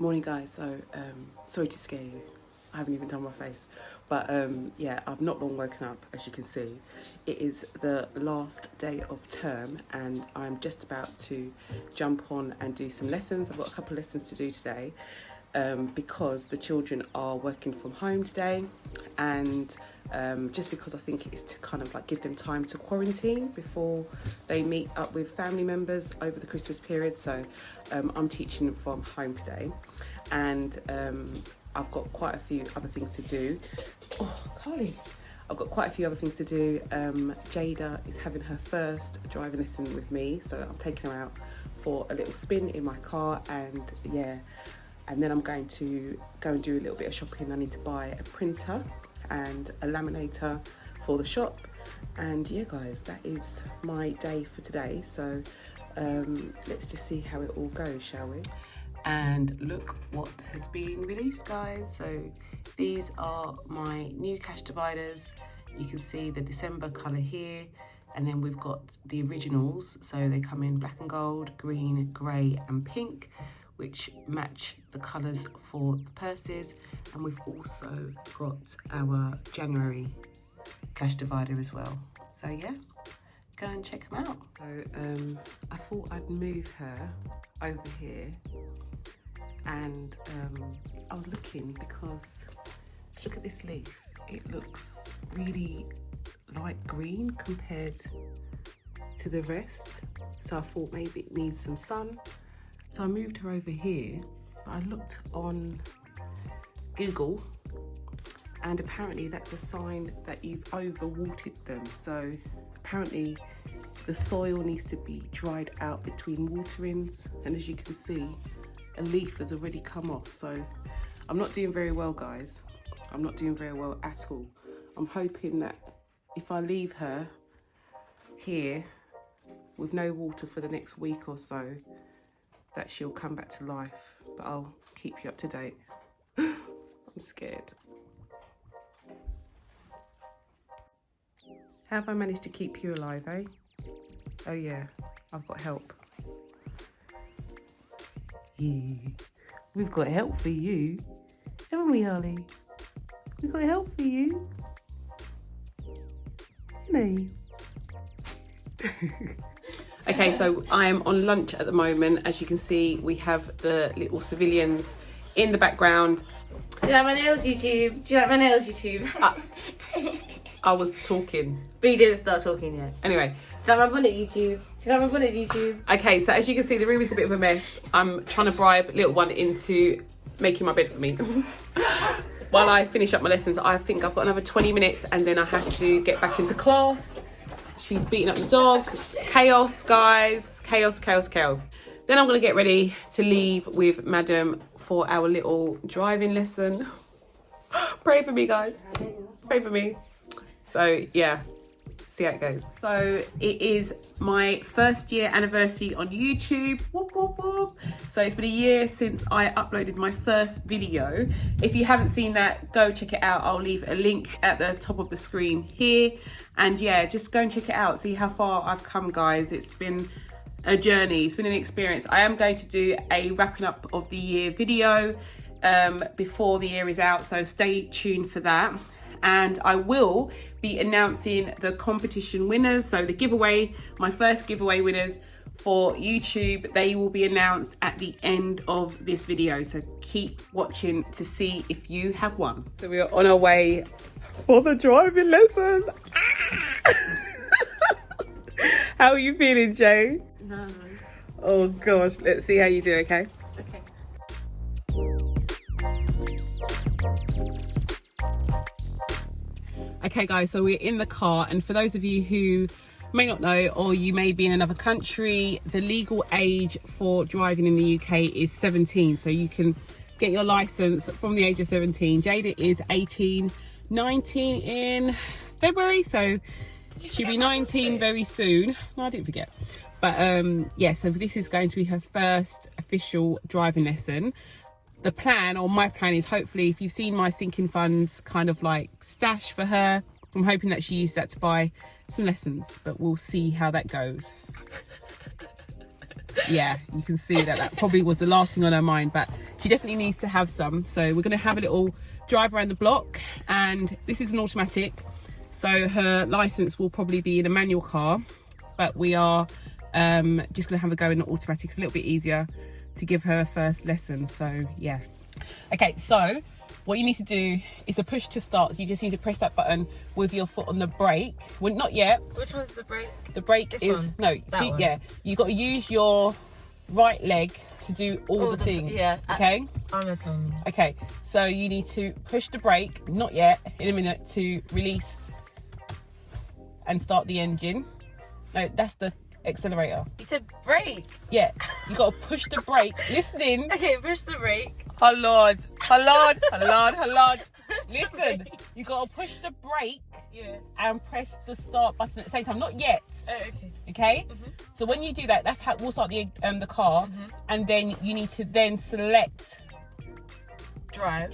Morning guys, so sorry to scare you. I haven't even done my face, but yeah, I've not long woken up. As you can see, it is the last day of term and I'm just about to jump on and do some lessons. I've got a couple of lessons to do today because the children are working from home today, and just because I think it's to kind of like give them time to quarantine before they meet up with family members over the Christmas period. So I'm teaching from home today, and I've got quite a few other things to do. Oh, Carly. I've got quite a few other things to do. Jada is having her first driving lesson with me, so I'm taking her out for a little spin in my car, and yeah, and then I'm going to go and do a little bit of shopping. I need to buy a printer and a laminator for the shop, and yeah guys, that is my day for today. So let's just see how it all goes, shall we? And look what has been released, guys. So these are my new cash dividers. You can see the December colour here, and then we've got the originals, so they come in black and gold, green, grey and pink, which match the colours for the purses. And we've also got our January cash divider as well. So yeah, go and check them out. So I thought I'd move her over here, and I was looking because look at this leaf. It looks really light green compared to the rest. So I thought maybe it needs some sun. So I moved her over here, but I looked on Google and apparently that's a sign that you've overwatered them. So apparently the soil needs to be dried out between waterings, and as you can see, a leaf has already come off. So I'm not doing very well, guys. I'm not doing very well at all. I'm hoping that if I leave her here with no water for the next week or so, that she'll come back to life, but I'll keep you up to date. I'm scared. How have I managed to keep you alive, eh? Oh yeah, I've got help. Yeah, we've got help for you, haven't we, Ollie? We've got help for you, haven't we? Okay, so I'm on lunch at the moment. As you can see, we have the little civilians in the background. Do you like my nails, YouTube? Do you like my nails, YouTube? I was talking. But you didn't start talking yet. Anyway. Do you like my bonnet, YouTube? Do you like my bonnet, YouTube? Okay, so as you can see, the room is a bit of a mess. I'm trying to bribe little one into making my bed for me. While I finish up my lessons, I think I've got another 20 minutes and then I have to get back into class. She's beating up the dog. It's chaos, guys. Chaos, chaos, chaos. Then I'm going to get ready to leave with Madam for our little driving lesson. Pray for me, guys. Pray for me. So, yeah. See how it goes. So, it is my first year anniversary on YouTube. Whoop, whoop, whoop. So, it's been a year since I uploaded my first video. If you haven't seen that, go check it out. I'll leave a link at the top of the screen here. And yeah, just go and check it out. See how far I've come, guys. It's been a journey. It's been an experience. I am going to do a wrapping up of the year video before the year is out. So stay tuned for that. And I will be announcing the competition winners. So the giveaway, my first giveaway winners for YouTube, they will be announced at the end of this video. So keep watching to see if you have won. So we are on our way for the driving lesson. How are you feeling, Jay? Nervous. Oh gosh, let's see how you do, okay? Okay. Okay guys, so we're in the car, and for those of you who may not know, or you may be in another country, the legal age for driving in the UK is 17, so you can get your license from the age of 17. Jada is 18, 19 in February, so she'll be 19 very soon. No, I didn't forget. But yeah, so this is going to be her first official driving lesson. The plan, or my plan, is hopefully, if you've seen my sinking funds kind of like stash for her, I'm hoping that she uses that to buy some lessons, but we'll see how that goes. yeah, you can see that probably was the last thing on her mind, but she definitely needs to have some. So we're going to have a little drive around the block, and this is an automatic, so her license will probably be in a manual car, but we are just going to have a go in an automatic. It's a little bit easier to give her first lesson. So yeah, okay, so what you need to do is a push to start. You just need to press that button with your foot on the brake. Well, not yet. Which one's the brake? The brake This is one? no, That one? yeah, you got to use your right leg to do all the things. Yeah. Okay. I'm gonna tell me. Okay, so you need to push the brake, not yet, in a minute, to release and start the engine. No, that's the accelerator. You said brake. Yeah, you got to push the brake. Listening. Okay, push the brake. Oh Lord. Listen, you got to push the brake and press the start button at the same time. Not yet. Oh, okay. Okay. So when you do that, that's how we'll start the car, and then you need to then select drive.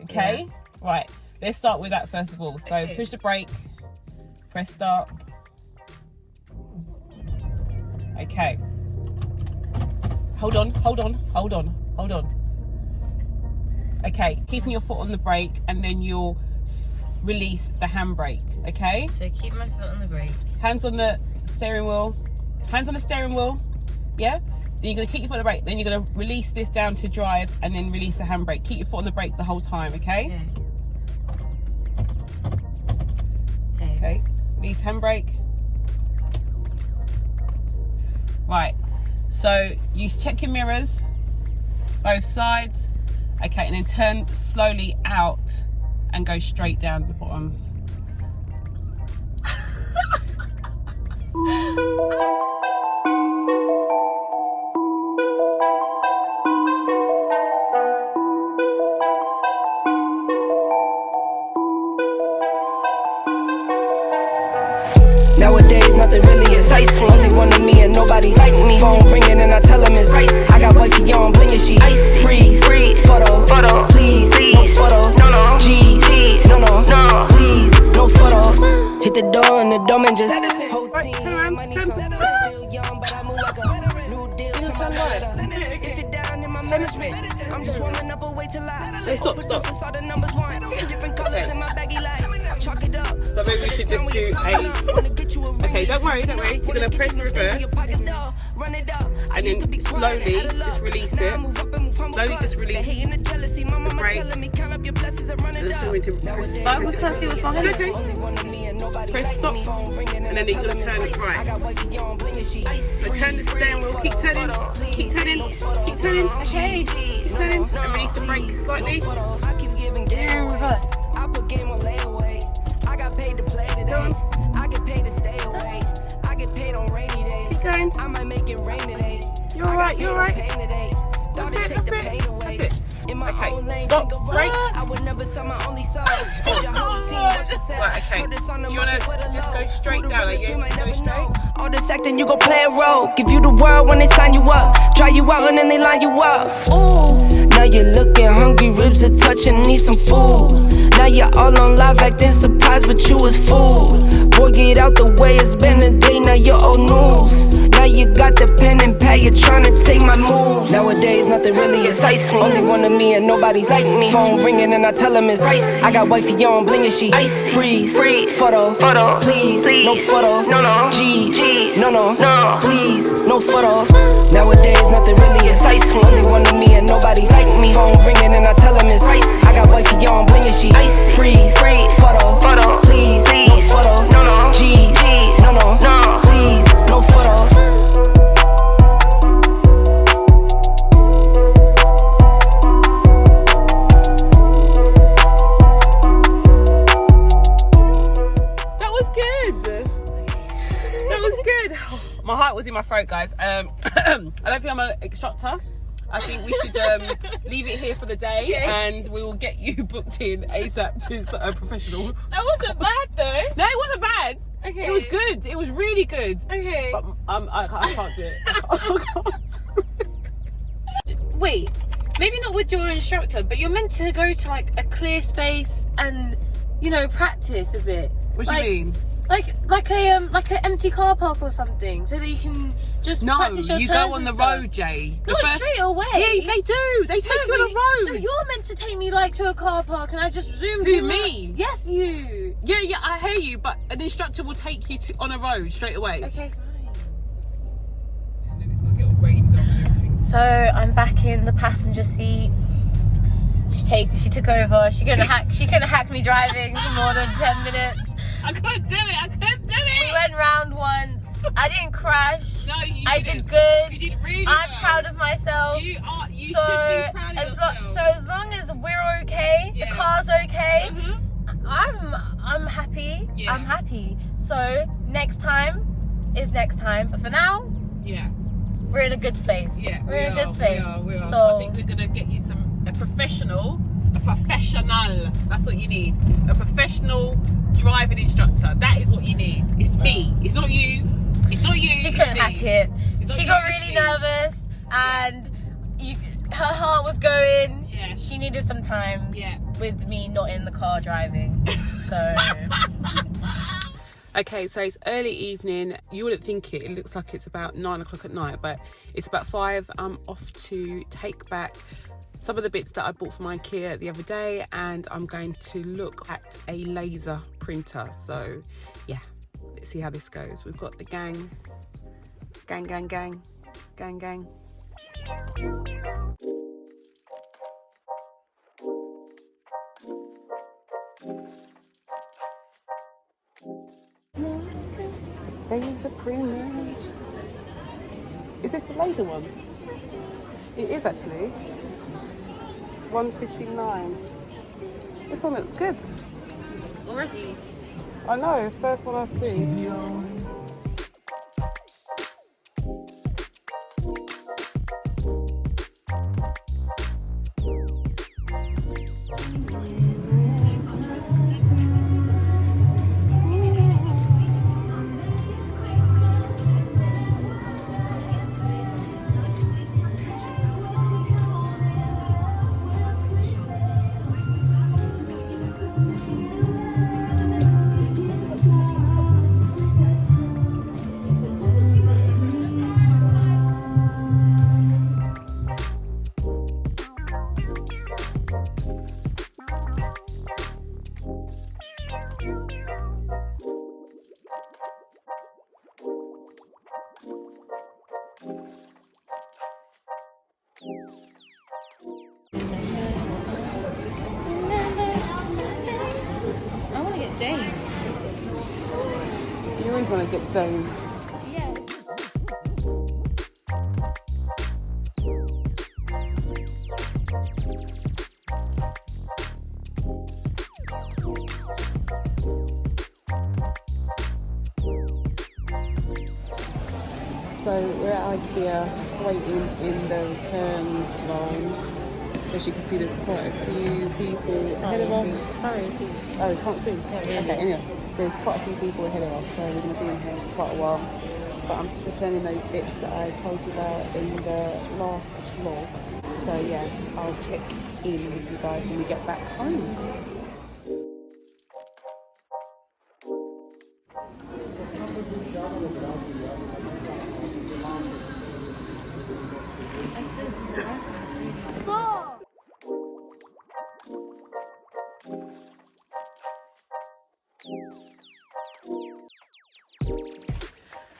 Okay. Yeah. Right. Let's start with that first of all. So push the brake, press start. Okay. Hold on. Okay, keeping your foot on the brake, and then you'll release the handbrake. Okay. So keep my foot on the brake. Hands on the steering wheel. Yeah. Then you're gonna keep your foot on the brake. Then you're gonna release this down to drive, and then release the handbrake. Keep your foot on the brake the whole time. Okay. Okay. Release handbrake. Right. So you check your mirrors, both sides. Okay, and then turn slowly out and go straight down the bottom. Nowadays, nothing really excites me. Only one of me and nobody's like me. Phone ringing and I tell him it's ice. I got wifey on bling and she icy. Freeze, photo, please, no photos. G's, no, please, no photos. Hit the door and the dome and just whole team. Might need some still young, but I move like a new deal to my life. If it down in my management, I'm just warming up a way till I Stop. saw the numbers one. Different colors in my baggy light. Chalk it up. So maybe we should just do a... Okay, don't worry. You're going to press reverse. And then slowly just release it. Slowly just release the brake. And then slowly to press. But we can't see what's behind us. Okay. Press stop. And then you're going to turn it right. So turn the steering wheel. Keep turning. Okay. Keep turning. And release the brake slightly. Yeah, reverse. I put game on layaway. I got paid to play today. I get paid to stay away. I get paid on rainy days. Keep going. I might make it rain today. You're alright. That's it. Okay, stop, break. I would never sell my only soul. Your whole team was for sale. Right, okay. Put this on the Do you want market to for the just low. go straight Who the down? Are realest you you might go never straight? know. All this acting, you gon' play a role. Give you the world when they sign you up. Try you out and then they line you up. Ooh, now you're looking hungry, ribs are touching, need some food. Now you're all on live acting surprised, but you was fooled. Boy, get out the way, it's been a day, now you're old news. Now you got the pen and pad, you're trying to take my moves. Nowadays, nothing really excites me. Only one of me and nobody's like me. Phone ringing and I tell him it's icy. I got wifey on bling and she icy. Freeze, photo, please, no photos. G's, no, please, no photos. Nowadays, nothing really excites me. Only one of me and nobody's like me. Phone ringing and I tell him it's icy. I got wifey on bling and she icy. Freeze, photo, please, no photos. G's, no, please, no photos. My heart was in my throat, guys. I don't think I'm an instructor. I think we should leave it here for the day, and we will get you booked in ASAP to a professional. That wasn't bad though. No, it wasn't bad. Okay. It was good. It was really good. Okay. But I can't do it. I can't. Wait, maybe not with your instructor, but you're meant to go to like a clear space and, you know, practice a bit. What do you mean? like an empty car park or something, so that you can just practice your you turns go on and the stuff. road, Jay. Not straight away. Yeah, they do. They take you on a road. No, you're meant to take me like to a car park, and I just zoomed. Who, in. me? Yes, you. Yeah, I hear you, but an instructor will take you on a road straight away. Okay, fine. And then it's gonna get all rained on and everything. So I'm back in the passenger seat. She took over. She couldn't hack me driving for more than 10 minutes. I couldn't do it. We went round once. I didn't crash. No, you I didn't. did good. You did really I'm well. proud of myself. You should be proud of yourself. So as long as we're okay, the car's okay, I'm happy. Yeah. I'm happy. So next time is next time. But for now, yeah, we're in a good place. yeah, we're in a good place. We are. So I think we're gonna get you a professional. That's what you need. A professional driving instructor. That is what you need. It's me. It's not you. It's not you. she couldn't hack it. She got it's really me. nervous, and her heart was going. Yeah. She needed some time. Yeah. With me not in the car driving. So. Okay, so it's early evening. You wouldn't think it. It looks like it's about 9 o'clock at night, but it's about 5. I'm off to take back some of the bits that I bought from IKEA the other day, and I'm going to look at a laser printer. So yeah, let's see how this goes. We've got the gang. Laser printer. Is this the laser one? It is actually. 159. This one looks good. Already. I know, first one I see. I want to get James. You always want to get James. Yeah. So we're at IKEA waiting in the returns line. As you can see, there's quite a few people ahead of us. Oh, you can't see? Okay, anyway, there's quite a few people ahead of us, so we're going to be in here for quite a while. But I'm just returning those bits that I told you about in the last vlog. So yeah, I'll check in with you guys when we get back home.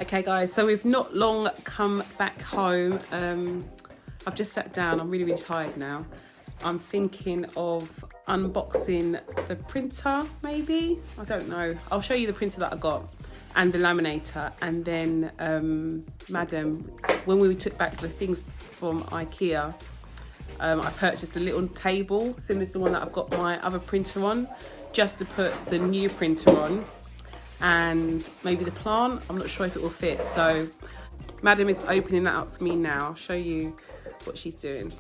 Okay guys, so we've not long come back home. I've just sat down. I'm really tired now. I'm thinking of unboxing the printer, maybe. I don't know. I'll show you the printer that I got and the laminator, and then Madam, when we took back the things from IKEA, I purchased a little table similar to the one that I've got my other printer on, just to put the new printer on, and maybe the plant. I'm not sure if it will fit. So Madam is opening that up for me now. I'll show you what she's doing.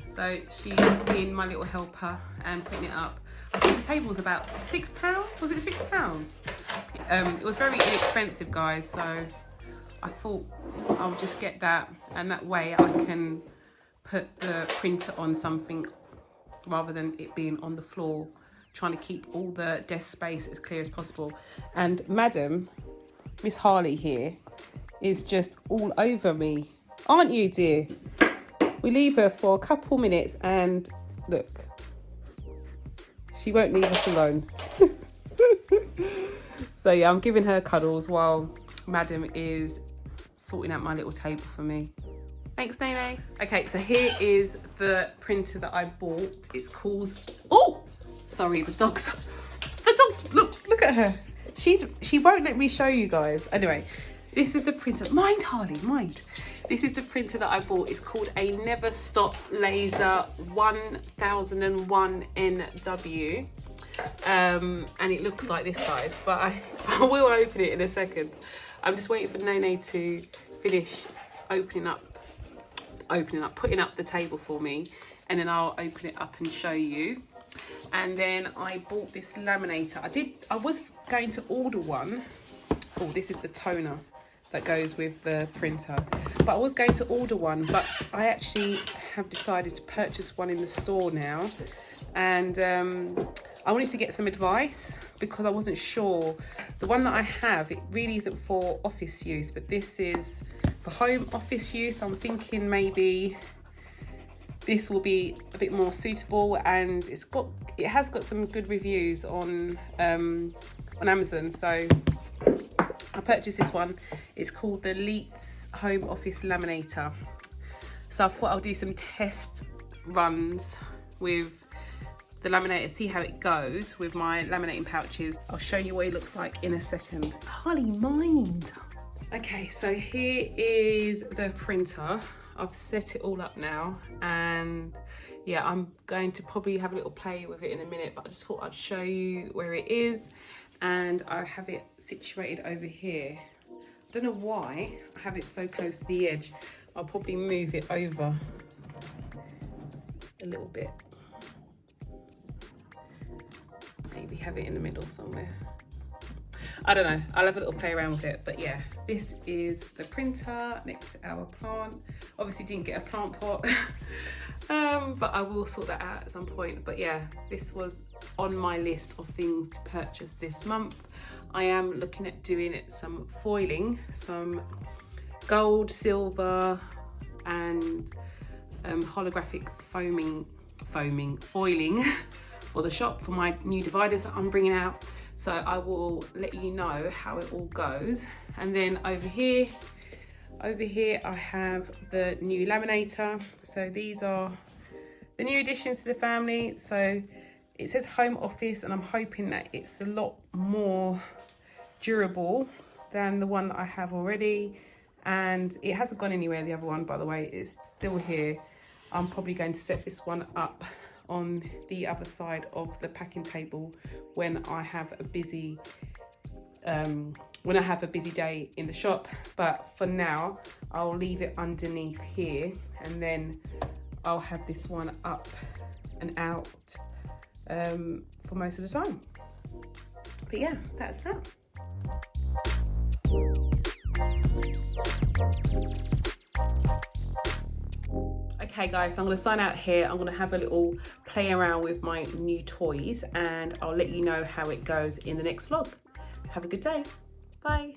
So she's being my little helper and putting it up. I think the table was about £6. Was it £6? It was very inexpensive, guys, so I thought I'll just get that, and that way I can put the printer on something rather than it being on the floor trying to keep all the desk space as clear as possible. And Madam, Miss Harley here, is just all over me. Aren't you, dear? We leave her for a couple minutes and look, she won't leave us alone. So yeah, I'm giving her cuddles while Madam is sorting out my little table for me. Thanks, Nene. Okay, so here is the printer that I bought. It's called, oh, sorry, the dogs, look at her. She won't let me show you guys. Anyway, this is the printer. Mind, Harley, mind. This is the printer that I bought. It's called a Never Stop Laser 1001 NW. And it looks like this, guys, but I will open it in a second. I'm just waiting for Nene to finish putting up the table for me, and then I'll open it up and show you. And then I bought this laminator. I was going to order one. Oh, this is the toner that goes with the printer, but I was going to order one, but I actually have decided to purchase one in the store now. And I wanted to get some advice because I wasn't sure. The one that I have, it really isn't for office use, but this is for home office use. I'm thinking maybe this will be a bit more suitable, and it has got some good reviews on Amazon. So I purchased this one. It's called the Leets Home Office Laminator. So I thought I'll do some test runs with the laminator, see how it goes with my laminating pouches. I'll show you what it looks like in a second. Holly, mind. Okay, so here is the printer. I've set it all up now, and yeah, I'm going to probably have a little play with it in a minute, but I just thought I'd show you where it is. And I have it situated over here. I don't know why I have it so close to the edge. I'll probably move it over a little bit. Maybe have it in the middle somewhere. I don't know, I'll have a little play around with it. But yeah, this is the printer next to our plant. Obviously didn't get a plant pot, but I will sort that out at some point. But yeah, this was on my list of things to purchase this month. I am looking at doing some foiling, some gold, silver and holographic foiling for the shop for my new dividers that I'm bringing out. So I will let you know how it all goes. And then over here I have the new laminator. So these are the new additions to the family. So it says home office, and I'm hoping that it's a lot more durable than the one that I have already. And it hasn't gone anywhere, the other one, by the way, it's still here. I'm probably going to set this one up on the other side of the packing table when I have a busy day in the shop. But for now, I'll leave it underneath here, and then I'll have this one up and out for most of the time. But yeah, that's that. Okay guys, so I'm going to sign out here. I'm going to have a little play around with my new toys, and I'll let you know how it goes in the next vlog. Have a good day. Bye.